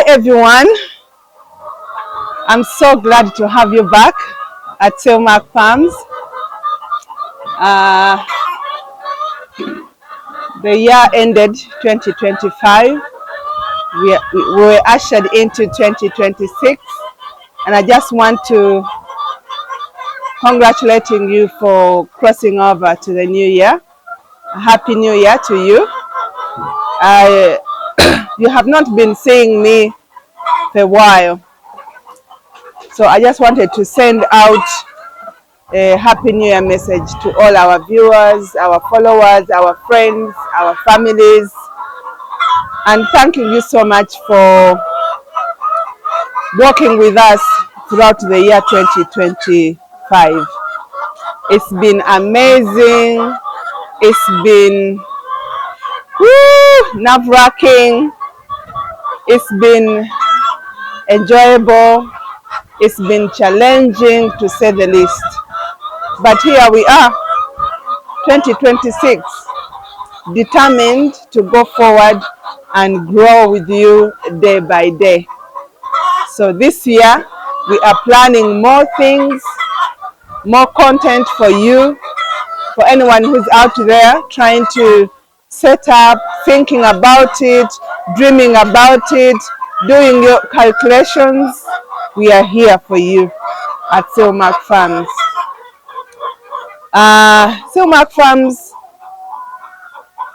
everyone. I'm so glad to have you back at Silmark Farms. The year ended 2025. We were ushered into 2026, and I just want to congratulating you for crossing over to the new year. A happy new year to you. You have not been seeing me for a while, so I just wanted to send out a happy new year message to all our viewers, our followers, our friends, our families, and thanking you so much for working with us throughout the year 2025. It's been amazing. It's been nerve-wracking. It's been enjoyable. It's been challenging, to say the least. But here we are, 2026, determined to go forward and grow with you day by day. So this year, we are planning more things, more content for you, for anyone who's out there trying to set up, thinking about it, dreaming about it, doing your calculations. We are here for you at Silmark Farms. Silmark Farms,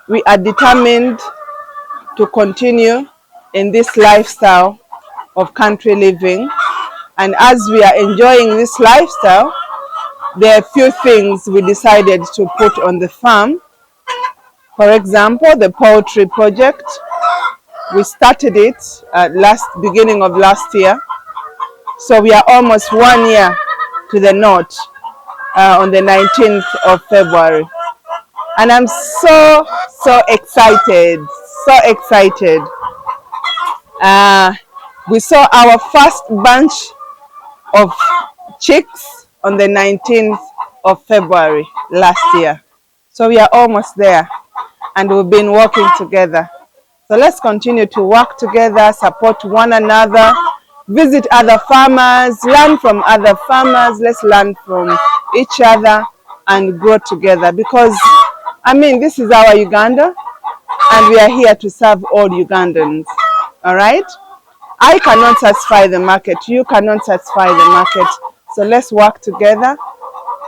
we are determined to continue in this lifestyle of country living. And as we are enjoying this lifestyle, there are a few things we decided to put on the farm. For example, the poultry project. We started it at beginning of last year. So we are almost 1 year to the note on the 19th of February. And I'm so excited, so excited. We saw our first bunch of chicks on the 19th of February last year. So we are almost there, and we've been working together. So let's continue to work together, support one another, visit other farmers, learn from other farmers. Let's learn from each other and grow together, because I mean, this is our Uganda, and we are here to serve all Ugandans. All right? I cannot satisfy the market. You cannot satisfy the market. So let's work together.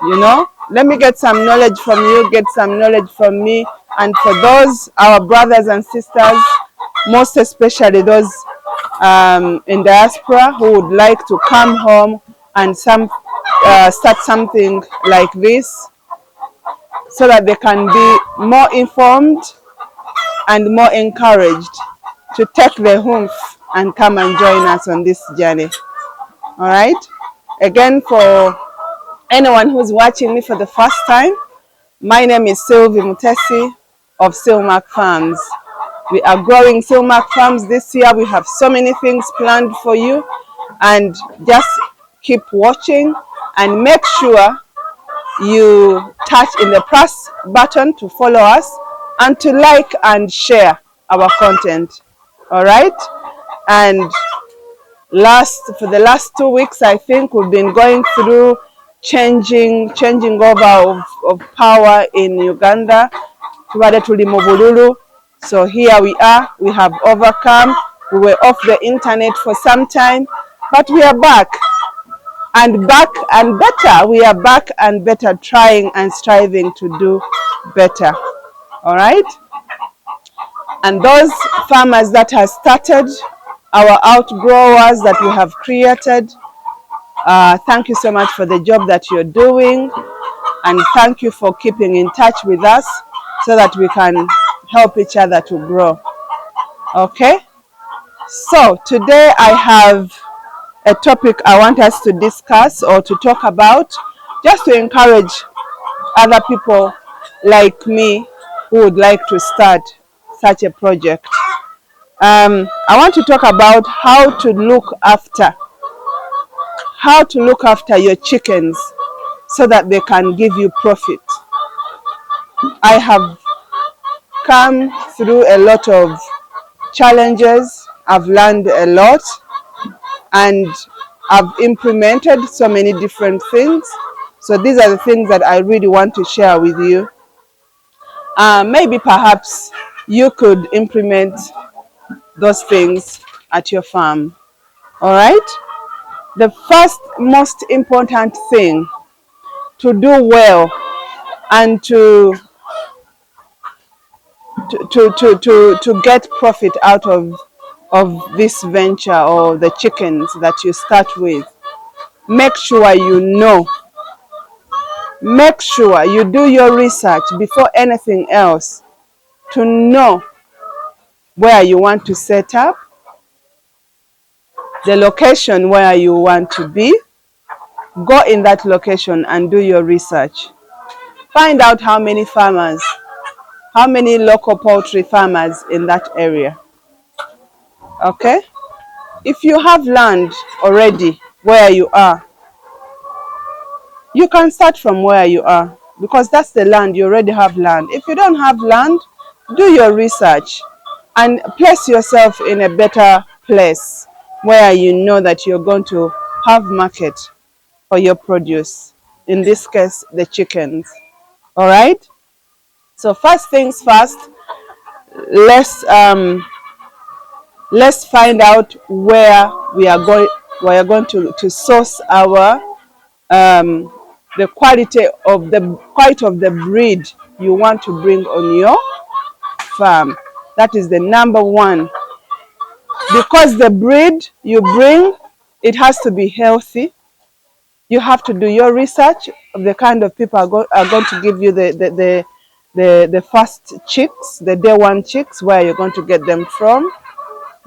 You know, let me get some knowledge from you, get some knowledge from me. And for those, our brothers and sisters, most especially those in diaspora who would like to come home and start something like this, so that they can be more informed and more encouraged to take the oomph and come and join us on this journey. All right? Again, for anyone who's watching me for the first time, my name is Sylvie Mutesi of Silmark Farms. We are growing Silmark Farms this year. We have so many things planned for you, and just keep watching and make sure you touch in the plus button to follow us and to like and share our content. All right? And for the last 2 weeks, I think we've been going through changing over of power in Uganda. So here we are. We have overcome. We were off the internet for some time, but we are back. And back and better. We are back and better, trying and striving to do better. All right? And those farmers that have started, our outgrowers that we have created, thank you so much for the job that you're doing. And thank you for keeping in touch with us so that we can help each other to grow. Okay? So today I have a topic I want us to discuss or to talk about, just to encourage other people like me who would like to start such a project. I want to talk about how to look after your chickens so that they can give you profit. I have come through a lot of challenges I've learned a lot, and I've implemented so many different things. So these are the things that I really want to share with you. Maybe perhaps you could implement those things at your farm. All right. The first most important thing to do well and to get profit out of this venture or the chickens that you start with, make sure you know, make sure you do your research before anything else to know where you want to set up, the location where you want to be. Go in that location and do your research. Find out how many farmers, how many local poultry farmers in that area. Okay? If you have land already where you are, you can start from where you are because that's the land. You already have land. If you don't have land, do your research and place yourself in a better place where you know that you're going to have market for your produce. In this case, the chickens. All right? So first things first, let's find out where we are going to source our the quality of the breed you want to bring on your farm. That is the number one, because the breed you bring, it has to be healthy. You have to do your research of the kind of people are going to give you the first chicks, the day one chicks, where you're going to get them from.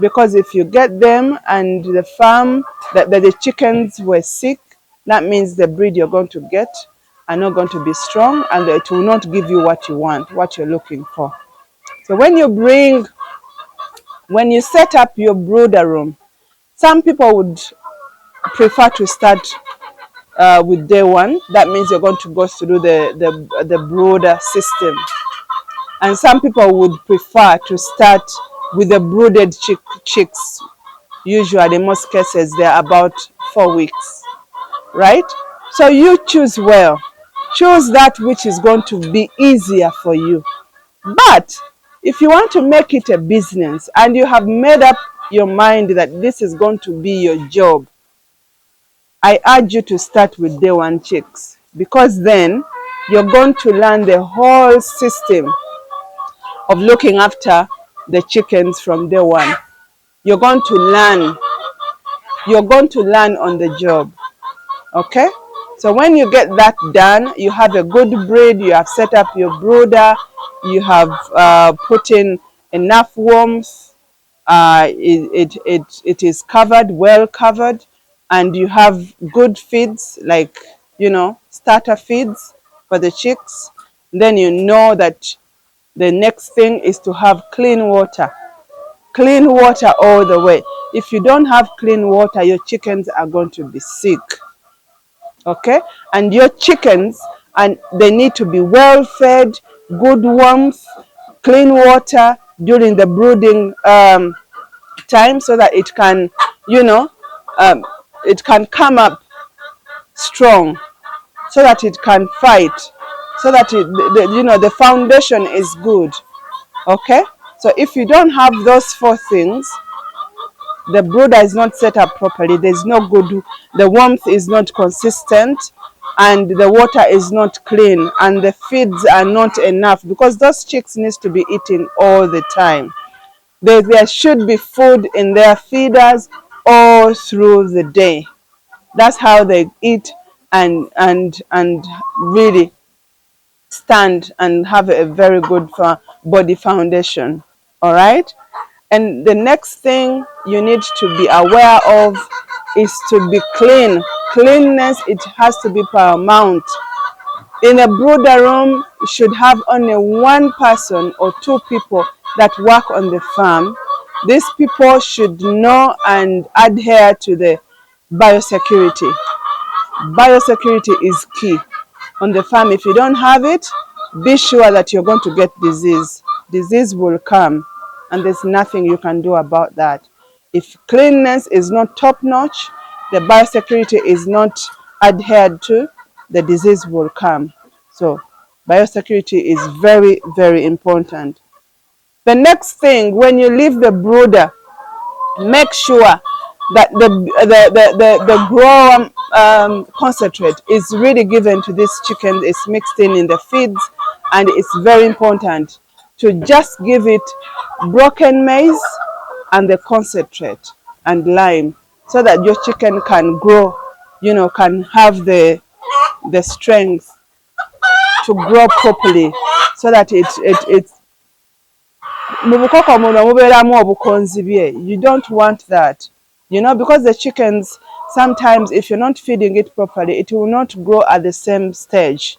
Because if you get them and the farm, the chickens were sick, that means the breed you're going to get are not going to be strong, and it will not give you what you want, what you're looking for. So when you set up your brooder room, some people would prefer to start with day one. That means you're going to go through the brooder system. And some people would prefer to start with the brooded chicks. Usually, in most cases, they're about 4 weeks, right? So you choose well. Choose that which is going to be easier for you. But if you want to make it a business and you have made up your mind that this is going to be your job, I urge you to start with day one chicks, because then you're going to learn the whole system of looking after the chickens from day one. You're going to learn on the job. Okay? So when you get that done, you have a good breed, you have set up your brooder, you have put in enough warmth, it is covered, well covered, and you have good feeds, like, starter feeds for the chicks. Then you know that the next thing is to have clean water. Clean water all the way. If you don't have clean water, your chickens are going to be sick. Okay? And your chickens, and they need to be well fed, good warmth, clean water during the brooding time, so that it can, it can come up strong, so that it can fight, so that the foundation is good. Okay? So if you don't have those 4 things, the brooder is not set up properly. There's no good, the warmth is not consistent, and the water is not clean, and the feeds are not enough, because those chicks need to be eating all the time. There should be food in their feeders all through the day. That's how they eat and really stand and have a very good body foundation. All right? And the next thing you need to be aware of is to be clean. Cleanliness, it has to be paramount. In a brooder room, you should have only 1 person or 2 people that work on the farm. These people should know and adhere to the biosecurity. Biosecurity is key on the farm. If you don't have it, be sure that you're going to get disease. Disease will come, and there's nothing you can do about that. If cleanliness is not top notch, the biosecurity is not adhered to, the disease will come. So biosecurity is very, very important. The next thing, when you leave the brooder, make sure that the grower concentrate is really given to this chicken. It's mixed in the feeds, and it's very important to just give it broken maize and the concentrate and lime, so that your chicken can grow, can have the strength to grow properly, so that it mu bukoko muno mubeeramu obukonzibye. You don't want that, because the chickens, sometimes if you're not feeding it properly, it will not grow at the same stage.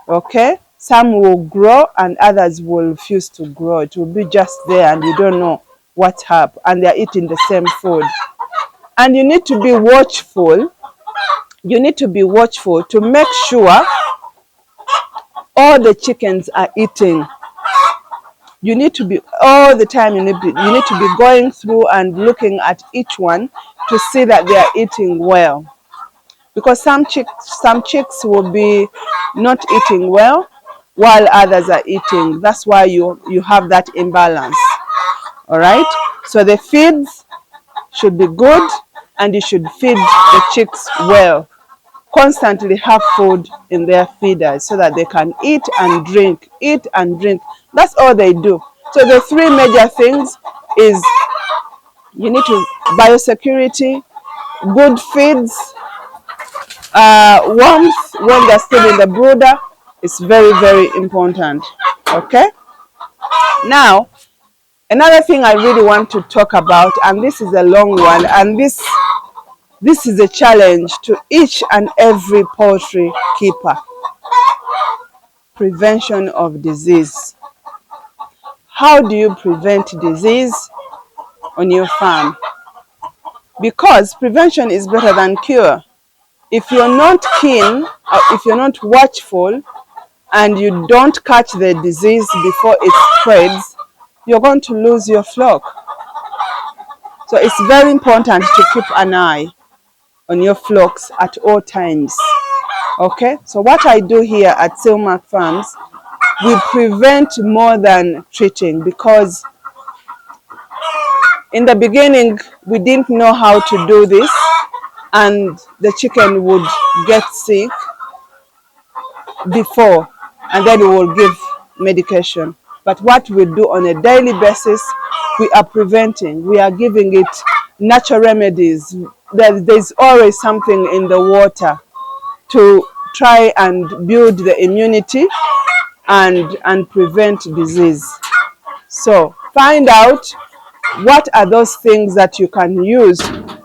Okay, some will grow and others will refuse to grow. It will be just there and you don't know what's up, and they're eating the same food. And you need to be watchful. You need to be watchful to make sure all the chickens are eating. You need to be all the time, you need to be going through and looking at each one to see that they are eating well. Because some chicks will be not eating well while others are eating. That's why you have that imbalance. All right? So the feeds should be good, and you should feed the chicks well. Constantly have food in their feeders so that they can eat and drink. Eat and drink. That's all they do. So the three major things is you need to biosecurity, good feeds, warmth when they're still in the brooder. It's very, very important. Okay? Now, another thing I really want to talk about, and this is a long one, and this is a challenge to each and every poultry keeper. Prevention of disease. How do you prevent disease on your farm? Because prevention is better than cure. If you're not keen, or if you're not watchful, and you don't catch the disease before it spreads, you're going to lose your flock. So it's very important to keep an eye on your flocks at all times. Okay, so what I do here at Silmark Farms, we prevent more than treating, because in the beginning we didn't know how to do this, and the chicken would get sick before, and then we will give medication. But what we do on a daily basis, we are preventing. We are giving it natural remedies. There's always something in the water to try and build the immunity and prevent disease. So find out what are those things that you can use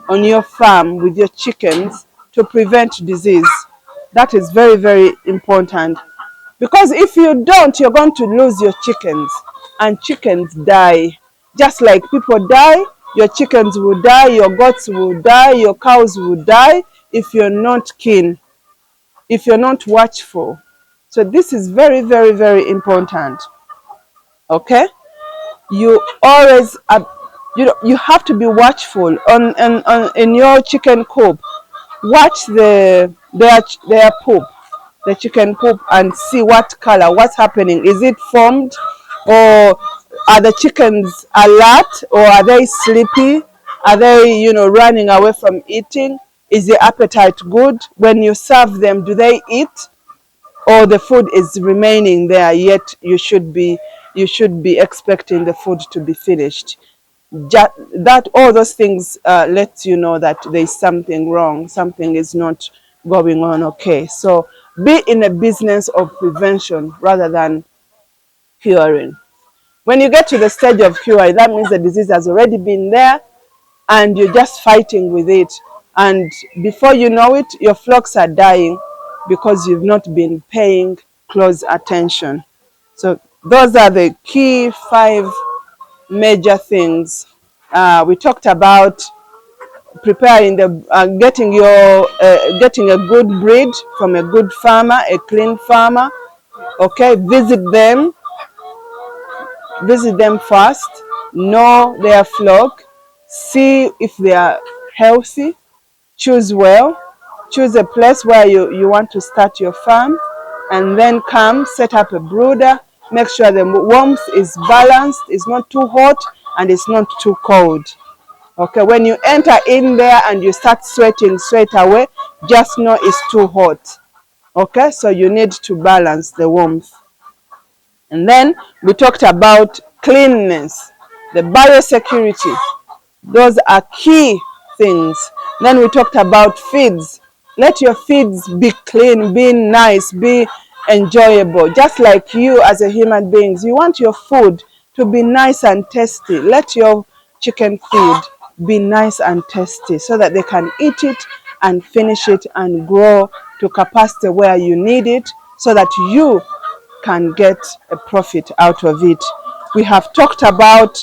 on your farm with your chickens to prevent disease. That is very, very important. Because if you don't, you're going to lose your chickens, and chickens die. Just like people die, your chickens will die, your goats will die, your cows will die if you're not keen, if you're not watchful. So this is very, very, very important. Okay? You always, you have to be watchful in your chicken coop. Watch their poop, the chicken poop, and see what color, what's happening. Is it formed, or are the chickens alert, or are they sleepy? Are they, running away from eating? Is the appetite good? When you serve them, do they eat, or the food is remaining there, yet you should be expecting the food to be finished? That all those things let you know that there's something wrong, something is not going on okay. So be in a business of prevention rather than curing. When you get to the stage of curing, that means the disease has already been there and you're just fighting with it, and before you know it, your flocks are dying because you've not been paying close attention. So those are the key 5 major things. We talked about preparing getting a good breed from a good farmer, a clean farmer. Okay, visit them first, know their flock, see if they are healthy, choose well, choose a place where you want to start your farm, and then come set up a brooder. Make sure the warmth is balanced, it's not too hot and it's not too cold. Okay, when you enter in there and you start sweating straight away, just know it's too hot. Okay, so you need to balance the warmth. And then we talked about cleanliness, the biosecurity. Those are key things. Then we talked about feeds. Let your feeds be clean, be nice, be enjoyable. Just like you as a human being, you want your food to be nice and tasty. Let your chicken feed be nice and tasty so that they can eat it and finish it and grow to capacity where you need it so that you can get a profit out of it. We have talked about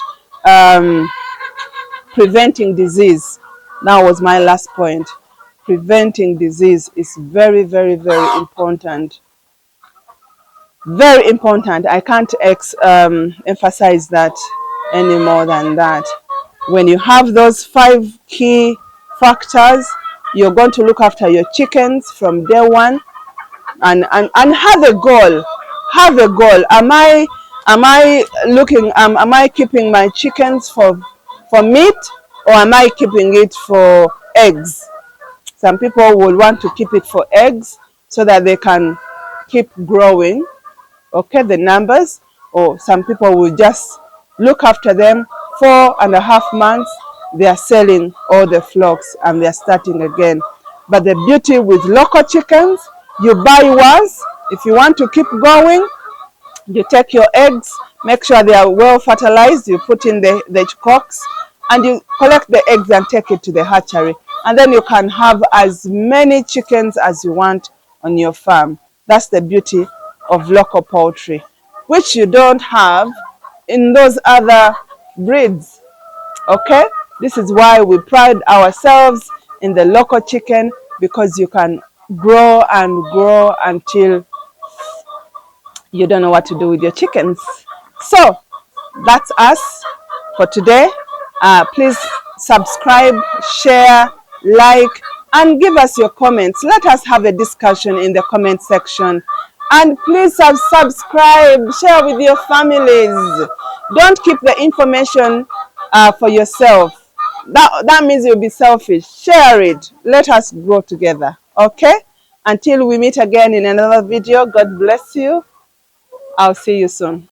preventing disease. That was my last point. Preventing disease is very, very, very important. Very important. I can't emphasize that any more than that. When you have those 5 key factors, you're going to look after your chickens from day one, and have a goal. Have a goal. Am I looking? Am I keeping my chickens for meat, or am I keeping it for eggs? Some people will want to keep it for eggs so that they can keep growing, okay, the numbers, or some people will just look after them 4.5 months, they are selling all the flocks and they are starting again. But the beauty with local chickens, you buy once. If you want to keep going, you take your eggs, make sure they are well fertilized, you put in the cocks, and you collect the eggs and take it to the hatchery. And then you can have as many chickens as you want on your farm. That's the beauty of local poultry, which you don't have in those other breeds. Okay, this is why we pride ourselves in the local chicken, because you can grow and grow until you don't know what to do with your chickens. So that's us for today. Please subscribe, share, like, and give us your comments. Let us have a discussion in the comment section. And please subscribe, share with your families. Don't keep the information for yourself. That means you'll be selfish. Share it. Let us grow together. Okay? Until we meet again in another video, God bless you. I'll see you soon.